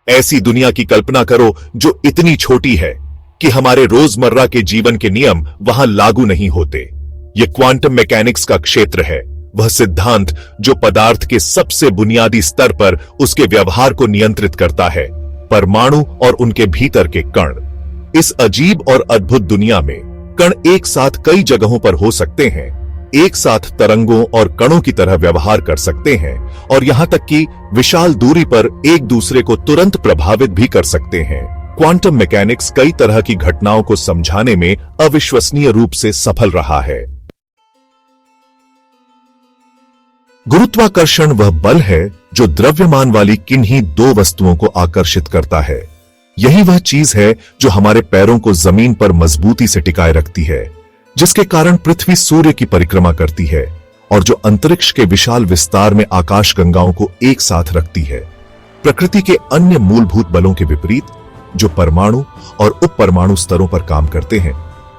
ऐसी दुनिया की कल्पना करो जो इतनी छोटी है कि हमारे रोजमर्रा के जीवन के नियम वहां लागू नहीं होते। यह क्वांटम मैकेनिक्स का क्षेत्र है, वह सिद्धांत जो पदार्थ के सबसे बुनियादी स्तर पर उसके व्यवहार को नियंत्रित करता है, परमाणु और उनके भीतर के कण। इस अजीब और अद्भुत दुनिया में कण एक साथ कई जगहों पर हो सकते हैं, एक साथ तरंगों और कणों की तरह व्यवहार कर सकते हैं और यहां तक कि विशाल दूरी पर एक दूसरे को तुरंत प्रभावित भी कर सकते हैं। क्वांटम मैकेनिक्स कई तरह की घटनाओं को समझाने में अविश्वसनीय रूप से सफल रहा है। गुरुत्वाकर्षण वह बल है जो द्रव्यमान वाली किन्हीं दो वस्तुओं को आकर्षित करता है। यही वह चीज है जो हमारे पैरों को जमीन पर मजबूती से टिकाए रखती है, जिसके कारण पृथ्वी सूर्य की परिक्रमा करती है और जो अंतरिक्ष के विशाल विस्तार में आकाशगंगाओं को एक साथ रखती है। प्रकृति के अन्य मूलभूत बलों के विपरीत, जो परमाणु और उपपरमाणु स्तरों पर काम करते हैं,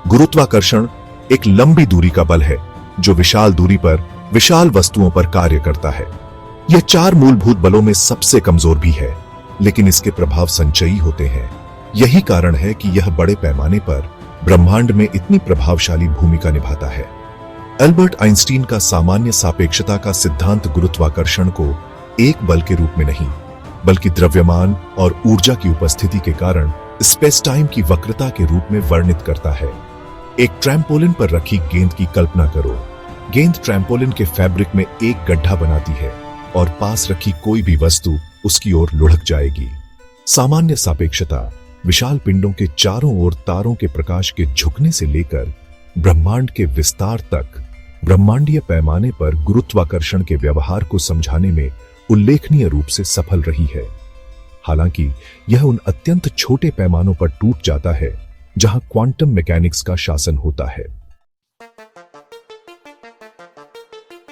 गुरुत्वाकर्षण एक लंबी दूरी का बल है जो विशाल दूरी पर विशाल वस्तुओं पर कार्य करता है। यह चार मूलभूत बलों में सबसे कमजोर भी है, लेकिन इसके प्रभाव संचयी होते हैं। यही कारण है कि यह बड़े पैमाने पर ब्रह्मांड में इतनी प्रभावशाली भूमिका निभाता है। एल्बर्ट आइंस्टीन का सामान्य सापेक्षता का सिद्धांत गुरुत्वाकर्षण को एक बल के रूप में नहीं, बल्कि द्रव्यमान और ऊर्जा की उपस्थिति के कारण स्पेस टाइम की वक्रता के रूप में वर्णित करता है। एक ट्रैम्पोलिन पर रखी गेंद की कल्पना करो। गेंद ट्रैम्पोलिन के फैब्रिक में एक गड्ढा बनाती है और पास रखी कोई भी वस्तु उसकी ओर लुढ़क जाएगी। सामान्य सापेक्षता विशाल पिंडों के चारों ओर तारों के प्रकाश के झुकने से लेकर ब्रह्मांड के विस्तार तक ब्रह्मांडीय पैमाने पर गुरुत्वाकर्षण के व्यवहार को समझाने में उल्लेखनीय रूप से सफल रही है। हालांकि यह उन अत्यंत छोटे पैमानों पर टूट जाता है जहां क्वांटम मैकेनिक्स का शासन होता है।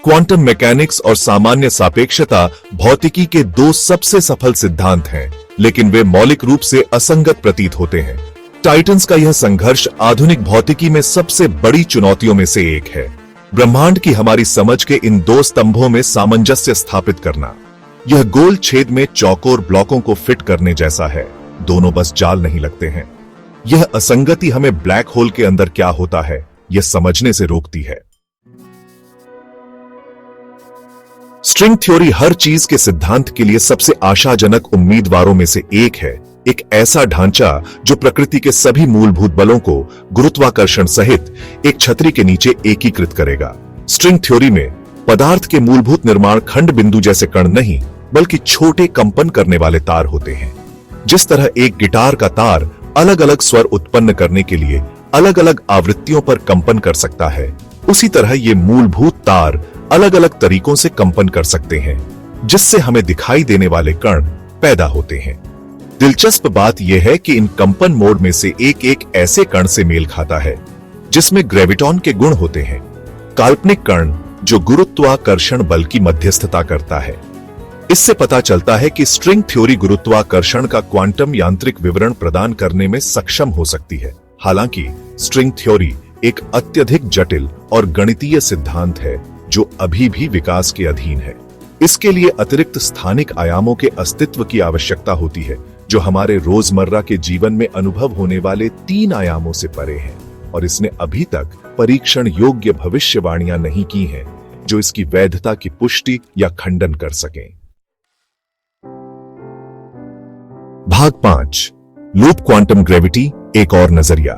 क्वांटम मैकेनिक्स और सामान्य सापेक्षता भौतिकी के दो सबसे सफल सिद्धांत हैं, लेकिन वे मौलिक रूप से असंगत प्रतीत होते हैं। टाइटन्स का यह संघर्ष आधुनिक भौतिकी में सबसे बड़ी चुनौतियों में से एक है। ब्रह्मांड की हमारी समझ के इन दो स्तंभों में सामंजस्य स्थापित करना। यह गोल छेद में चौकोर ब्लॉकों को फिट करने जैसा है, दोनों बस जाल नहीं लगते हैं। यह असंगति हमें ब्लैक होल के अंदर क्या होता है यह समझने से रोकती है। स्ट्रिंग थ्योरी हर चीज के सिद्धांत के लिए सबसे आशाजनक उम्मीदवारों में से एक है। एक ऐसा ढांचा जो प्रकृति के सभी मूलभूत बलों को गुरुत्वाकर्षण सहित एक छतरी के नीचे एकीकृत करेगा। स्ट्रिंग थ्योरी में पदार्थ के मूलभूत निर्माण खंड बिंदु जैसे कण नहीं, बल्कि छोटे कंपन करने वाले तार होते हैं। जिस तरह एक गिटार का तार अलग अलग स्वर उत्पन्न करने के लिए अलग अलग आवृत्तियों पर कंपन कर सकता है, उसी तरह ये मूलभूत तार अलग अलग तरीकों से कंपन कर सकते हैं, जिससे हमें दिखाई देने वाले कण पैदा होते हैं। दिलचस्प बात यह है कि इन कंपन मोड में से एक एक ऐसे कण से मेल खाता है जिसमें ग्रेविटॉन के गुण होते हैं, काल्पनिक कण जो गुरुत्वाकर्षण बल की मध्यस्थता करता है। इससे पता चलता है कि स्ट्रिंग थ्योरी गुरुत्वाकर्षण का क्वांटम यांत्रिक विवरण प्रदान करने में सक्षम हो सकती है। हालांकि स्ट्रिंग थ्योरी एक अत्यधिक जटिल और गणितीय सिद्धांत है जो अभी भी विकास के अधीन है। इसके लिए अतिरिक्त स्थानिक आयामों के अस्तित्व की आवश्यकता होती है, जो हमारे रोजमर्रा के जीवन में अनुभव होने वाले 3 आयामों से परे हैं, और इसने अभी तक परीक्षण योग्य भविष्यवाणियां नहीं की हैं जो इसकी वैधता की पुष्टि या खंडन कर सकें। भाग 5, लूप क्वांटम ग्रेविटी, एक और नजरिया।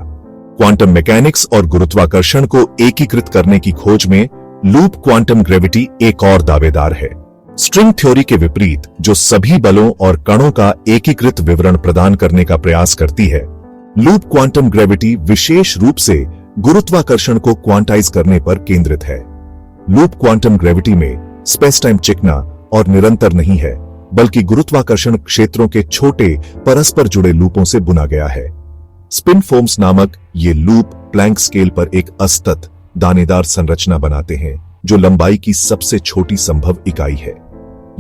क्वांटम मैकेनिक्स और गुरुत्वाकर्षण को एकीकृत करने की खोज में लूप क्वांटम ग्रेविटी एक और दावेदार है। स्ट्रिंग थ्योरी के विपरीत, जो सभी बलों और कणों का एकीकृत विवरण प्रदान करने का प्रयास करती है, लूप क्वांटम ग्रेविटी विशेष रूप से गुरुत्वाकर्षण को क्वांटाइज करने पर केंद्रित है। लूप क्वांटम ग्रेविटी में स्पेस टाइम चिकना और निरंतर नहीं है, बल्कि गुरुत्वाकर्षण क्षेत्रों के छोटे परस्पर जुड़े लूपों से बुना गया है। स्पिन फोम्स नामक ये लूप प्लैंक स्केल पर एक असतत दानेदार संरचना बनाते हैं, जो लंबाई की सबसे छोटी संभव इकाई है।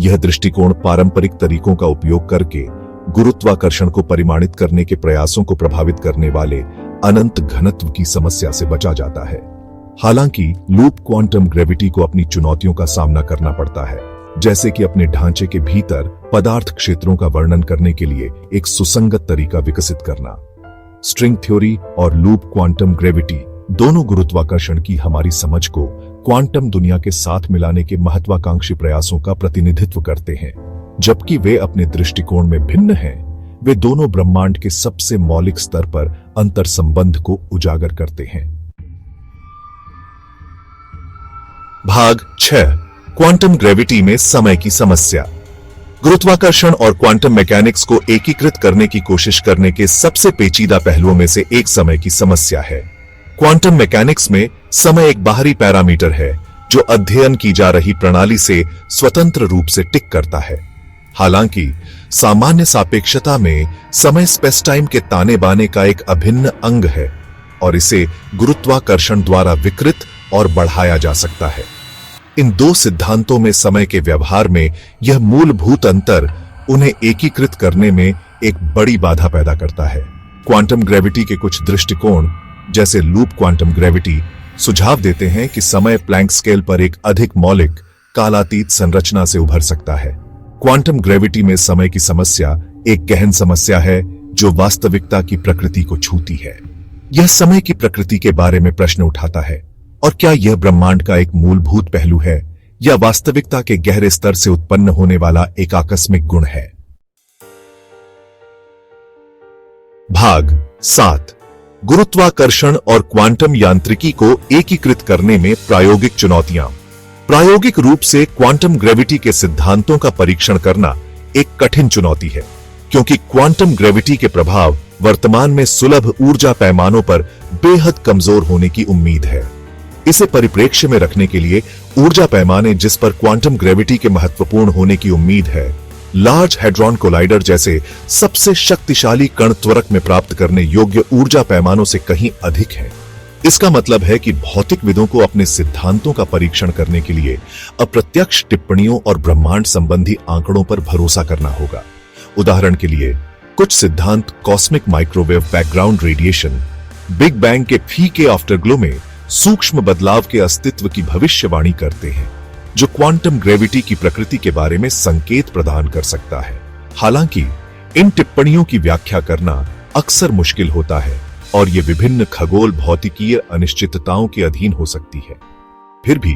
यह दृष्टिकोण पारंपरिक तरीकों का उपयोग करके गुरुत्वाकर्षण को परिमाणित करने के प्रयासों को प्रभावित करने वाले अनंत घनत्व की समस्या से बचा जाता है। हालांकि लूप क्वांटम ग्रेविटी को अपनी चुनौतियों का सामना करना पड़ता है। जैसे कि अपने ढांचे के भीतर पदार्थ क्षेत्रों का वर्णन करने के लिए एक सुसंगत तरीका विकसित करना। स्ट्रिंग थ्योरी और लूप क्वांटम ग्रेविटी दोनों गुरुत्वाकर्षण की हमारी समझ को क्वांटम दुनिया के साथ मिलाने के महत्वाकांक्षी प्रयासों का प्रतिनिधित्व करते हैं। जबकि वे अपने दृष्टिकोण में भिन्न हैं, वे दोनों ब्रह्मांड के सबसे मौलिक स्तर पर अंतर संबंध को उजागर करते हैं। भाग 6, क्वांटम ग्रेविटी में समय की समस्या। गुरुत्वाकर्षण और क्वांटम मैकेनिक्स को एकीकृत करने की कोशिश करने के सबसे पेचीदा पहलुओं में से एक समय की समस्या है। क्वांटम मैकेनिक्स में समय एक बाहरी पैरामीटर है जो अध्ययन की जा रही प्रणाली से स्वतंत्र रूप से टिक करता है। हालांकि सामान्य सापेक्षता में समय स्पेस टाइम के ताने बाने का एक अभिन्न अंग है और इसे गुरुत्वाकर्षण द्वारा विकृत और बढ़ाया जा सकता है। इन दो सिद्धांतों में समय के व्यवहार में यह मूलभूत अंतर उन्हें एकीकृत करने में एक बड़ी बाधा पैदा करता है। क्वांटम ग्रेविटी के कुछ दृष्टिकोण, जैसे लूप क्वांटम ग्रेविटी, सुझाव देते हैं कि समय प्लैंक स्केल पर एक अधिक मौलिक कालातीत संरचना से उभर सकता है। क्वांटम ग्रेविटी में समय की समस्या एक गहन समस्या है जो वास्तविकता की प्रकृति को छूती है। यह समय की प्रकृति के बारे में प्रश्न उठाता है और क्या यह ब्रह्मांड का एक मूलभूत पहलू है या वास्तविकता के गहरे स्तर से उत्पन्न होने वाला एक आकस्मिक गुण है। भाग 7, गुरुत्वाकर्षण और क्वांटम यांत्रिकी को एकीकृत करने में प्रायोगिक चुनौतियां। प्रायोगिक रूप से क्वांटम ग्रेविटी के सिद्धांतों का परीक्षण करना एक कठिन चुनौती है, क्योंकि क्वांटम ग्रेविटी के प्रभाव वर्तमान में सुलभ ऊर्जा पैमानों पर बेहद कमजोर होने की उम्मीद है। इसे परिप्रेक्ष्य में रखने के लिए ऊर्जा पैमाने जिस पर क्वांटम ग्रेविटी के महत्वपूर्ण होने की उम्मीद है, लार्ज हैड्रॉन कोलाइडर जैसे सबसे शक्तिशाली कण त्वरक में प्राप्त करने योग्य ऊर्जा पैमानों से कहीं अधिक है। इसका मतलब है कि भौतिकविदों को अपने सिद्धांतों का परीक्षण करने के लिए अप्रत्यक्ष टिप्पणियों और ब्रह्मांड संबंधी आंकड़ों पर भरोसा करना होगा। उदाहरण के लिए, कुछ सिद्धांत cosmic microwave background radiation, big bang के फीके आफ्टरग्लो में सूक्ष्म बदलाव के अस्तित्व की भविष्यवाणी करते हैं, जो क्वांटम ग्रेविटी की प्रकृति के बारे में संकेत प्रदान कर सकता है। हालांकि इन टिप्पणियों की व्याख्या करना अक्सर मुश्किल होता है और ये विभिन्न खगोल भौतिकीय अनिश्चितताओं के अधीन हो सकती है। फिर भी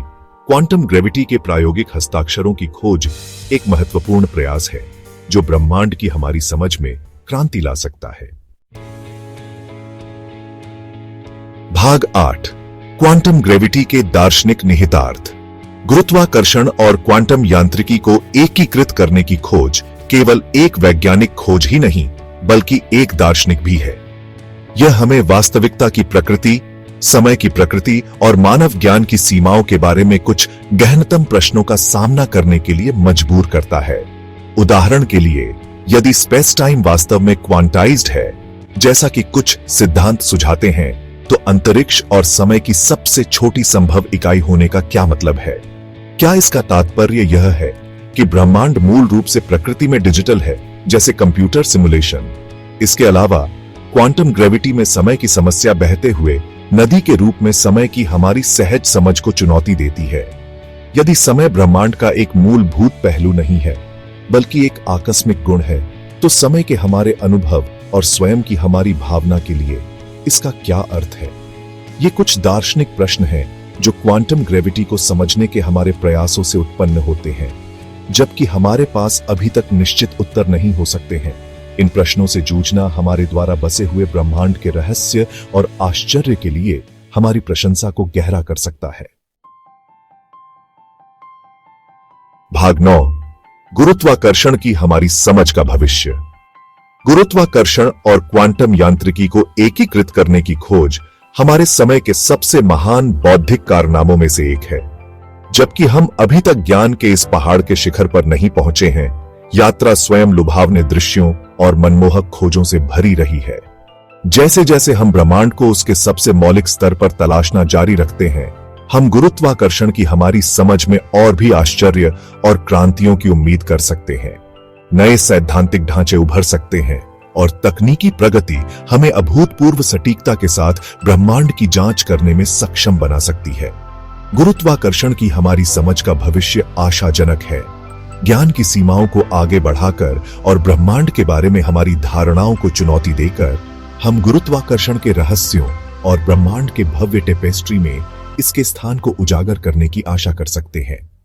क्वांटम ग्रेविटी के प्रायोगिक हस्ताक्षरों की खोज एक महत्वपूर्ण प्रयास है जो ब्रह्मांड की हमारी समझ में क्रांति ला सकता है। भाग 8, क्वांटम ग्रेविटी के दार्शनिक निहितार्थ। गुरुत्वाकर्षण और क्वांटम यांत्रिकी को एकीकृत करने की खोज केवल एक वैज्ञानिक खोज ही नहीं, बल्कि एक दार्शनिक भी है। यह हमें वास्तविकता की प्रकृति, समय की प्रकृति और मानव ज्ञान की सीमाओं के बारे में कुछ गहनतम प्रश्नों का सामना करने के लिए मजबूर करता है। उदाहरण के लिए, यदि स्पेस टाइम वास्तव में क्वांटाइज्ड है, जैसा कि कुछ सिद्धांत सुझाते हैं, तो अंतरिक्ष और समय की सबसे छोटी संभव इकाई होने का क्या मतलब है? क्या इसका तात्पर्य यह है कि ब्रह्मांड मूल रूप से प्रकृति में डिजिटल है, जैसे कंप्यूटर सिमुलेशन? इसके अलावा क्वांटम ग्रेविटी में समय की समस्या बहते हुए नदी के रूप में समय की हमारी सहज समझ को चुनौती देती है। यदि समय ब्रह्मांड का एक मूलभूत पहलू नहीं है, बल्कि एक आकस्मिक गुण है, तो समय के हमारे अनुभव और स्वयं की हमारी भावना के लिए इसका क्या अर्थ है? ये कुछ दार्शनिक प्रश्न हैं जो क्वांटम ग्रेविटी को समझने के हमारे प्रयासों से उत्पन्न होते हैं, जबकि हमारे पास अभी तक निश्चित उत्तर नहीं हो सकते हैं। इन प्रश्नों से जूझना हमारे द्वारा बसे हुए ब्रह्मांड के रहस्य और आश्चर्य के लिए हमारी प्रशंसा को गहरा कर सकता है। भाग 9, गुरुत्वाकर्षण की हमारी समझ का भविष्य। गुरुत्वाकर्षण और क्वांटम यांत्रिकी को एकीकृत करने की खोज हमारे समय के सबसे महान बौद्धिक कारनामों में से एक है। जबकि हम अभी तक ज्ञान के इस पहाड़ के शिखर पर नहीं पहुंचे हैं, यात्रा स्वयं लुभावने दृश्यों और मनमोहक खोजों से भरी रही है। जैसे जैसे हम ब्रह्मांड को उसके सबसे मौलिक स्तर पर तलाशना जारी रखते हैं, हम गुरुत्वाकर्षण की हमारी समझ में और भी आश्चर्य और क्रांतियों की उम्मीद कर सकते हैं। नए सैद्धांतिक ढांचे उभर सकते हैं और तकनीकी प्रगति हमें अभूतपूर्व सटीकता के साथ ब्रह्मांड की जांच करने में सक्षम बना सकती है। गुरुत्वाकर्षण की हमारी समझ का भविष्य आशाजनक है, ज्ञान की सीमाओं को आगे बढ़ाकर और ब्रह्मांड के बारे में हमारी धारणाओं को चुनौती देकर हम गुरुत्वाकर्षण के रहस्यों और ब्रह्मांड के भव्य टेपेस्ट्री में इसके स्थान को उजागर करने की आशा कर सकते हैं।